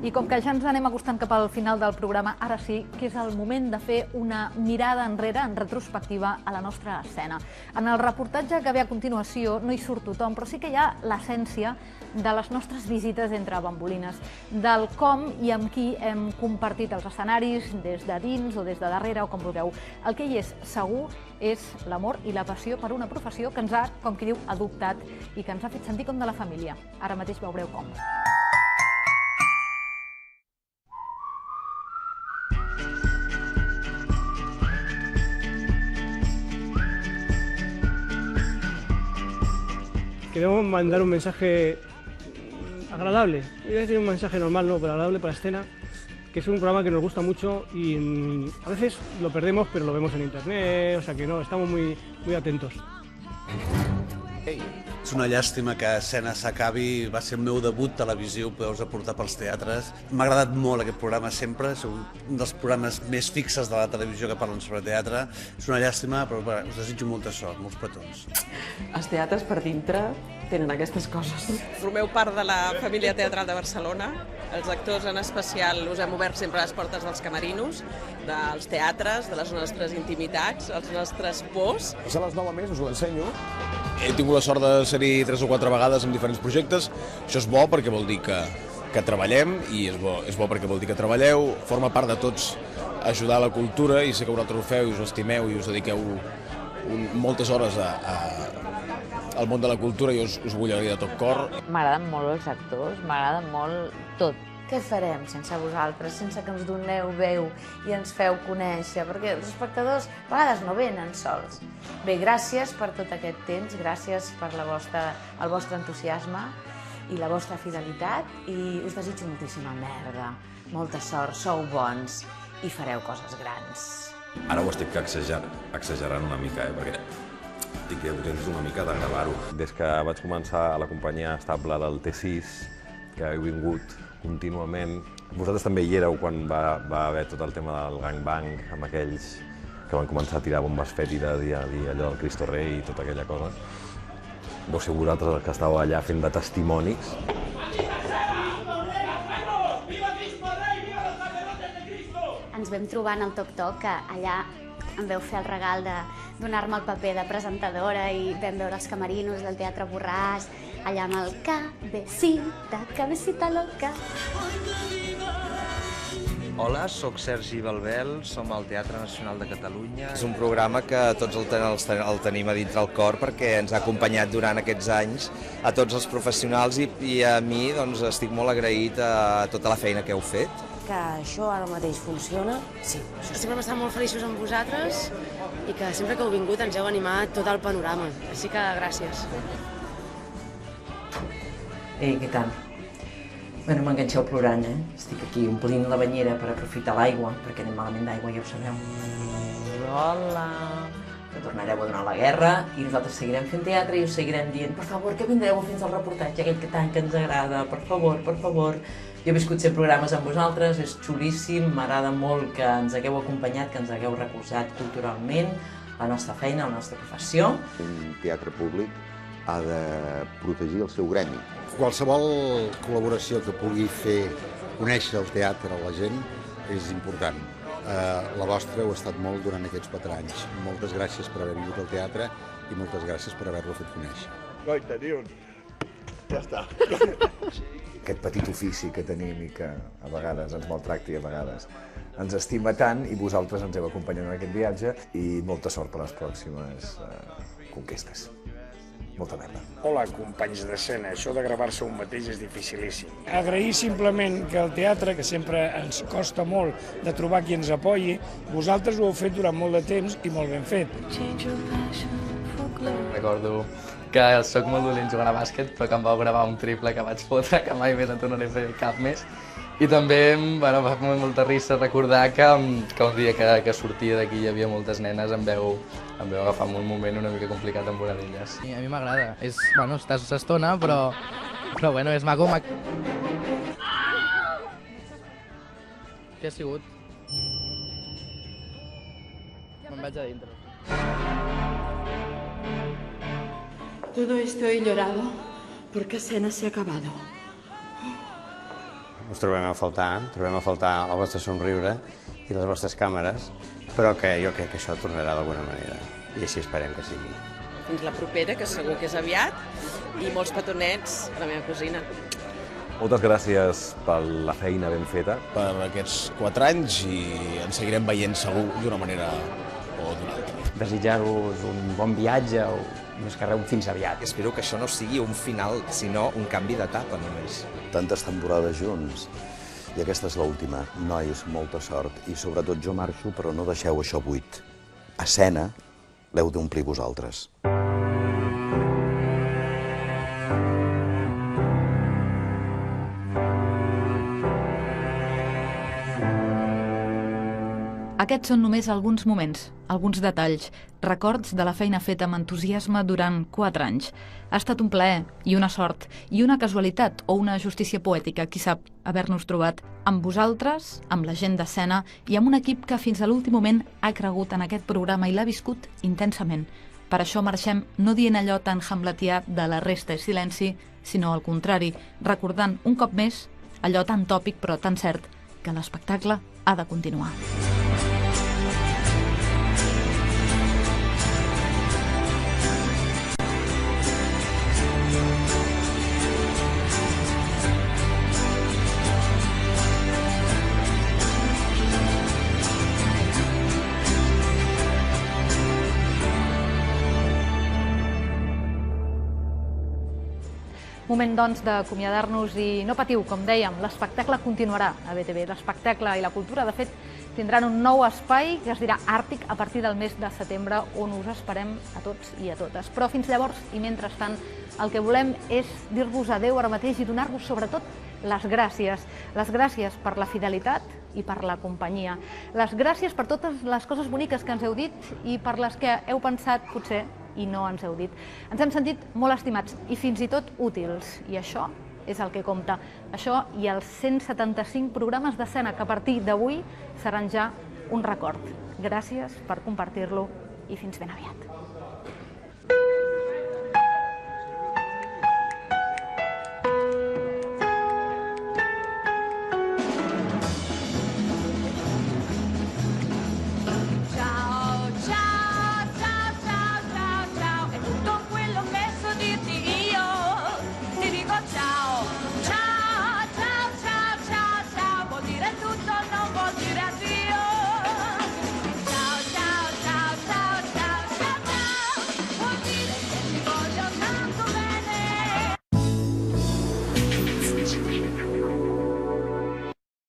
I com que ja ens anem acostant cap al final del programa, ara sí que és el moment de fer una mirada enrere, en retrospectiva, a la nostra escena. En el reportatge que ve a continuació no hi surt tothom, però sí que hi ha l'essència de les nostres visites entre bambolines, del com i amb qui hem compartit els escenaris, des de dins o des de darrere, o com vulgueu. El que hi és segur és l'amor i la passió per una professió que ens ha, com qui diu, adoptat i que ens ha fet sentir com de la família. Ara mateix veureu com. Queremos mandar un mensaje agradable, voy a decir un mensaje normal, no, pero agradable para la escena, que es un programa que nos gusta mucho y a veces lo perdemos, pero lo vemos en internet, o sea que no, estamos muy atentos. És una llàstima que Escena s'acabi, va ser el meu debut televisiu, podeu aportar pels teatres. M'ha agradat molt aquest programa sempre, és un dels programes més fixes de la televisió que parlen sobre teatre. És una llàstima, però us desitjo molta sort, molts petons. Els teatres per dintre tenen aquestes coses. Formeu part de la família teatral de Barcelona. Els actors en especial us hem obert sempre les portes dels camerinos, dels teatres, de les nostres intimitats, els nostres pors. A les 9 a més us l'ensenyo. He tingut la sort de ser-hi 3 o 4 vegades en diferents projectes. Això és bo perquè vol dir que treballem i és bo perquè vol dir que treballeu. Forma part de tots ajudar a la cultura i sé que vosaltres ho feu i us estimeu i us dediqueu moltes hores al món de la cultura i us vull agrair de tot cor. M'agraden molt els actors, m'agrada molt tot. Què farem sense vosaltres, sense que ens doneu veu i ens feu conèixer? Perquè els espectadors a vegades no venen sols. Bé, gràcies per tot aquest temps, gràcies per el vostre entusiasme i la vostra fidelitat i us desitjo moltíssima merda, molta sort, sou bons i fareu coses grans. Ara ho estic exagerant una mica, perquè tinc temps una mica de gravar-ho. Des que vaig començar a la companyia estable del T6, que heu vingut contínuament. Vosaltres també hi éreu quan va haver tot el tema del gangbang, amb aquells que van començar a tirar bombes fètides i a dir allò del Cristo Rei i tota aquella cosa. Vau ser vosaltres els que estàveu allà fent de testimonis. Ens vam trobar en el toc-toc, que allà em vau fer el regal de donar-me el paper de presentadora i vam veure els camerinos del Teatre Borràs, allà amb el cabecita loca. Hola, soc Sergi Balbel, som al Teatre Nacional de Catalunya. És un programa que tots el tenim a dintre el cor perquè ens ha acompanyat durant aquests anys a tots els professionals i a mi estic molt agraït a tota la feina que heu fet. Que això ara mateix funciona, sí. Sempre hem estat molt feliços amb vosaltres i que sempre que heu vingut ens heu animat tot el panorama. Així que gràcies. Què tal? Bueno, m'enganxeu plorant, Estic aquí omplint la banyera per aprofitar l'aigua, perquè anem malament d'aigua, ja ho sabeu. Hola! Que tornareu a donar la guerra i nosaltres seguirem fent teatre i us seguirem dient per favor, que vindreu fins al reportatge, aquell que tant que ens agrada, per favor, per favor. Jo he viscut 100 programes amb vosaltres, és xulíssim, m'agrada molt que ens hagueu acompanyat, que ens hagueu recolzat culturalment, la nostra feina, la nostra professió. Un teatre públic ha de protegir el seu gremi. Qualsevol col·laboració que pugui fer conèixer el teatre a la gent és important. La vostra ho ha estat molt durant aquests 4 anys. Moltes gràcies per haver vingut al teatre i moltes gràcies per haver-lo fet conèixer. Goita, dius. Ja està. Aquest petit ofici que tenim i que a vegades ens maltracta i a vegades ens estima tant i vosaltres ens heu acompanyat en aquest viatge i molta sort per les pròximes conquestes. Molta merda. Hola, companys d'escena. Això de gravar-se un mateix és dificilíssim. Agrair simplement que el teatre, que sempre ens costa molt de trobar qui ens apoyi, vosaltres ho heu fet durant molt de temps i molt ben fet. Recordo que sóc molt dolent jugant a bàsquet, però que em vau gravar un triple que vaig fotre, que mai més en tornaré a fer cap més. I també va fer molta risa recordar que un dia que sortia d'aquí hi havia moltes nenes, em veu agafar en un moment una mica complicat amb una d'elles. A mi m'agrada. Estàs s'estona, però bueno, és maco. Què ha sigut? Me'n vaig a dintre. Todo esto he llorado porque Escena se ha acabado. us trobem a faltar el vostre somriure i les vostres càmeres, però que jo crec que això tornarà d'alguna manera, i així esperem que sigui. Fins la propera, que segur que és aviat, i molts petonets a la meva cosina. Moltes gràcies per la feina ben feta. Per aquests 4 anys i ens seguirem veient segur d'una manera o d'una altra. Desitjar-vos un bon viatge o més que res un fins aviat. Espero que això no sigui un final, sinó un canvi d'etapa només. Tantes temporades junts. I aquesta és l'última. Nois, molta sort. I sobretot jo marxo, però no deixeu això buit. Escena l'heu d'omplir vosaltres. Aquests són només alguns moments, alguns detalls, records de la feina feta amb entusiasme durant 4 anys. Ha estat un plaer i una sort, i una casualitat o una justícia poètica, qui sap, haver-nos trobat amb vosaltres, amb la gent d'escena i amb un equip que fins a l'últim moment ha cregut en aquest programa i l'ha viscut intensament. Per això marxem no dient allò tan hamletià de la resta és silenci, sinó al contrari, recordant un cop més allò tan tòpic però tan cert, que l'espectacle ha de continuar. Moment, doncs, d'acomiadar-nos i no patiu, com dèiem, l'espectacle continuarà a BTV. L'espectacle i la cultura, de fet, tindran un nou espai que es dirà Àrtic a partir del mes de setembre, on us esperem a tots i a totes. Però fins llavors, i mentrestant, el que volem és dir-vos adeu ara mateix i donar-vos, sobretot, les gràcies. Les gràcies per la fidelitat i per la companyia. Les gràcies per totes les coses boniques que ens heu dit i per les que heu pensat, potser, i no ens heu dit. Ens hem sentit molt estimats i fins i tot útils, i això és el que compta. Això i els 175 programes d'escena que a partir d'avui seran ja un record. Gràcies per compartir-lo i fins ben aviat.